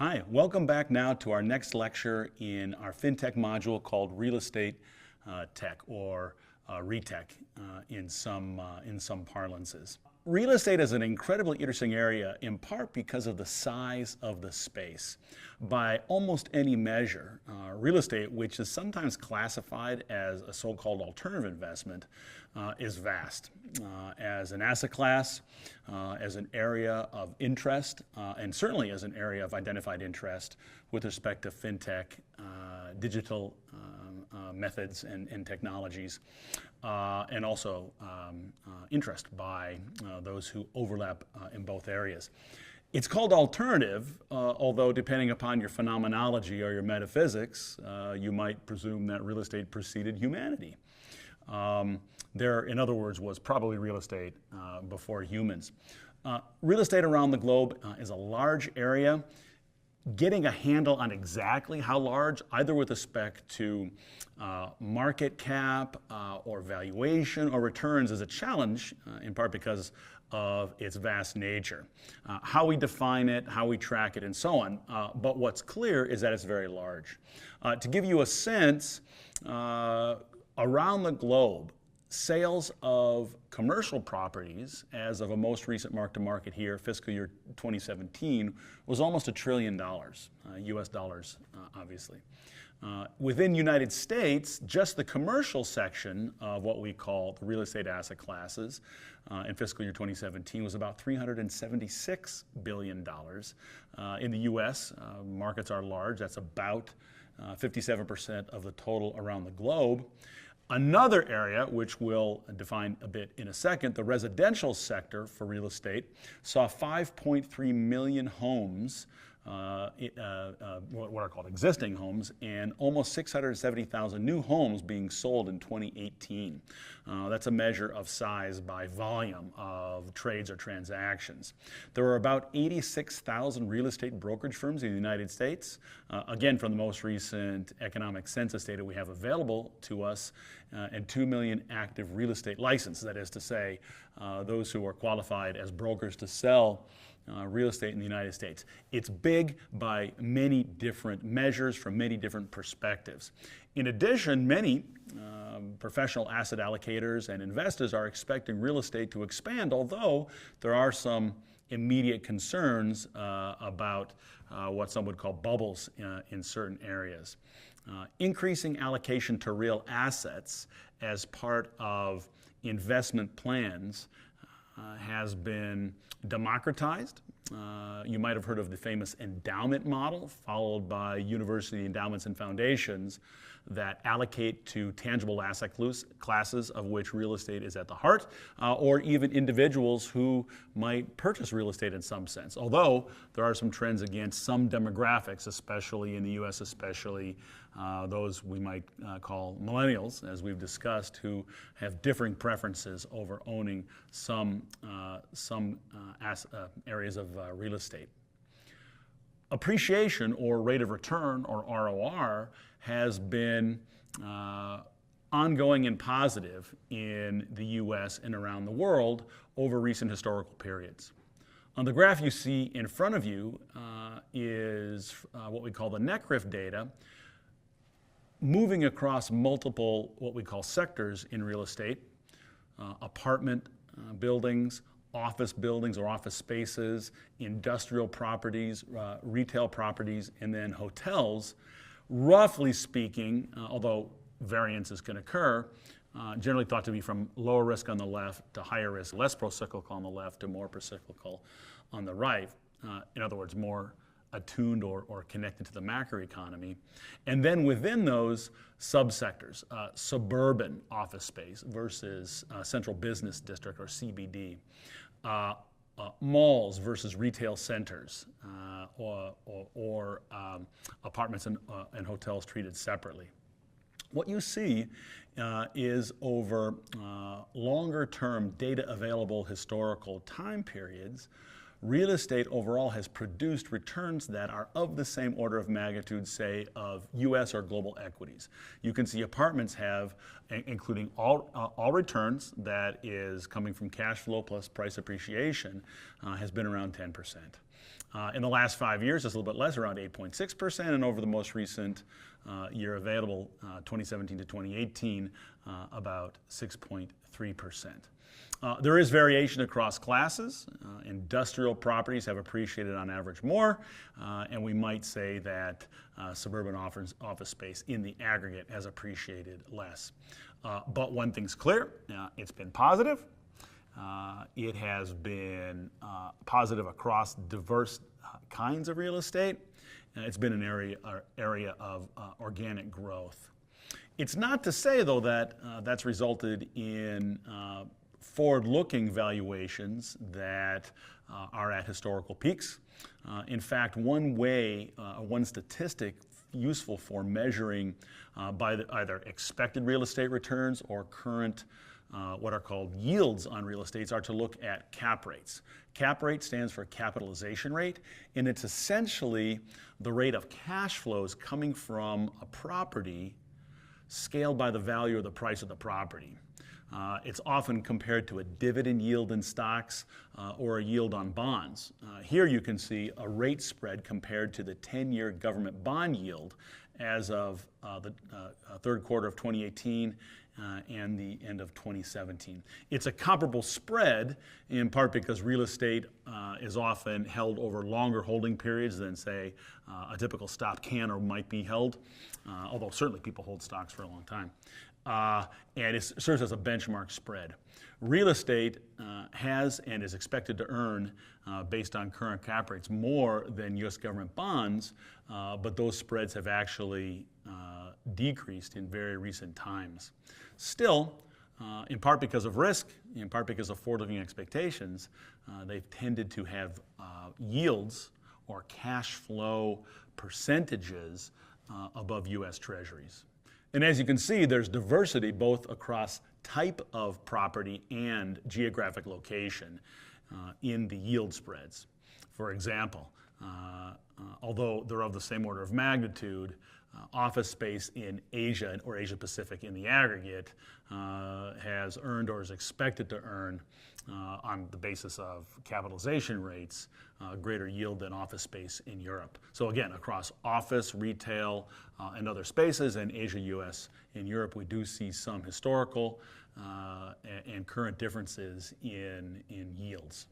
Hi, welcome back now to our next lecture in our Fintech module called Real Estate Tech, or ReTech in some parlances. Real estate is an incredibly interesting area, in part because of the size of the space. By almost any measure, real estate, which is sometimes classified as a so-called alternative investment, is vast. As an asset class, as an area of interest, and certainly as an area of identified interest with respect to fintech, digital methods and technologies, and also interest by those who overlap in both areas. It's called alternative, although depending upon your phenomenology or your metaphysics, you might presume that real estate preceded humanity. There, in other words, was probably real estate before humans. Real estate around the globe is a large area. Getting a handle on exactly how large, either with respect to market cap or valuation or returns, is a challenge, in part because of its vast nature. How we define it, how we track it, and so on. But what's clear is that it's very large. To give you a sense, around the globe, sales of commercial properties, as of a most recent mark-to-market here, fiscal year 2017, was almost $1 trillion, US dollars, obviously. Within the United States, just the commercial section of what we call the real estate asset classes in fiscal year 2017 was about $376 billion. In the US, markets are large. That's about 57% of the total around the globe. Another area, which we'll define a bit in a second, the residential sector for real estate, saw 5.3 million homes, what are called existing homes, and almost 670,000 new homes being sold in 2018. That's a measure of size by volume of trades or transactions. There are about 86,000 real estate brokerage firms in the United States. Again, from the most recent economic census data we have available to us, and 2 million active real estate licenses, that is to say, those who are qualified as brokers to sell real estate in the United States. It's big by many different measures from many different perspectives. In addition, many professional asset allocators and investors are expecting real estate to expand, although there are some immediate concerns about what some would call bubbles in certain areas. Increasing allocation to real assets as part of investment plans has been democratized. You might have heard of the famous endowment model, followed by university endowments and foundations that allocate to tangible asset classes, of which real estate is at the heart, or even individuals who might purchase real estate in some sense. Although there are some trends against some demographics, especially in the US, especially those we might call millennials, as we've discussed, who have differing preferences over owning some areas of real estate. Appreciation, or rate of return, or ROR, has been ongoing and positive in the US and around the world over recent historical periods. On the graph you see in front of you is what we call the NCRIF data, moving across multiple what we call sectors in real estate: apartment buildings, office buildings or office spaces, industrial properties, retail properties, and then hotels. Roughly speaking, although variances can occur, generally thought to be from lower risk on the left to higher risk, less procyclical on the left to more procyclical on the right. In other words, more attuned or connected to the macroeconomy. And then within those subsectors, suburban office space versus central business district or CBD, malls versus retail centers, or apartments and hotels treated separately. What you see is over longer-term data available historical time periods, real estate overall has produced returns that are of the same order of magnitude, say, of U.S. or global equities. You can see apartments have, including all returns, that is coming from cash flow plus price appreciation, has been around 10%. In the last 5 years, it's a little bit less, around 8.6%, and over the most recent year available, 2017 to 2018, about 6.3%. There is variation across classes. Industrial properties have appreciated on average more, and we might say that suburban office space in the aggregate has appreciated less. But one thing's clear, it's been positive. It has been positive across diverse kinds of real estate. It's been an area of organic growth. It's not to say, though, that that's resulted in forward-looking valuations that are at historical peaks. In fact, one statistic useful for measuring by either expected real estate returns or current what are called yields on real estates are to look at cap rates. Cap rate stands for capitalization rate, and it's essentially the rate of cash flows coming from a property scaled by the value or the price of the property. It's often compared to a dividend yield in stocks or a yield on bonds. Here you can see a rate spread compared to the 10-year government bond yield as of the third quarter of 2018 and the end of 2017. It's a comparable spread in part because real estate is often held over longer holding periods than, say, a typical stock can or might be held, although certainly people hold stocks for a long time. And it serves as a benchmark spread. Real estate has and is expected to earn, based on current cap rates, more than U.S. government bonds, but those spreads have actually decreased in very recent times. Still, in part because of risk, in part because of forward-looking expectations, they've tended to have yields or cash flow percentages above U.S. Treasuries. And as you can see, there's diversity both across type of property and geographic location in the yield spreads. For example, although they're of the same order of magnitude, office space in Asia or Asia Pacific in the aggregate has earned or is expected to earn on the basis of capitalization rates greater yield than office space in Europe. So again, across office, retail, and other spaces in Asia, US, and Europe, we do see some historical and current differences in yields.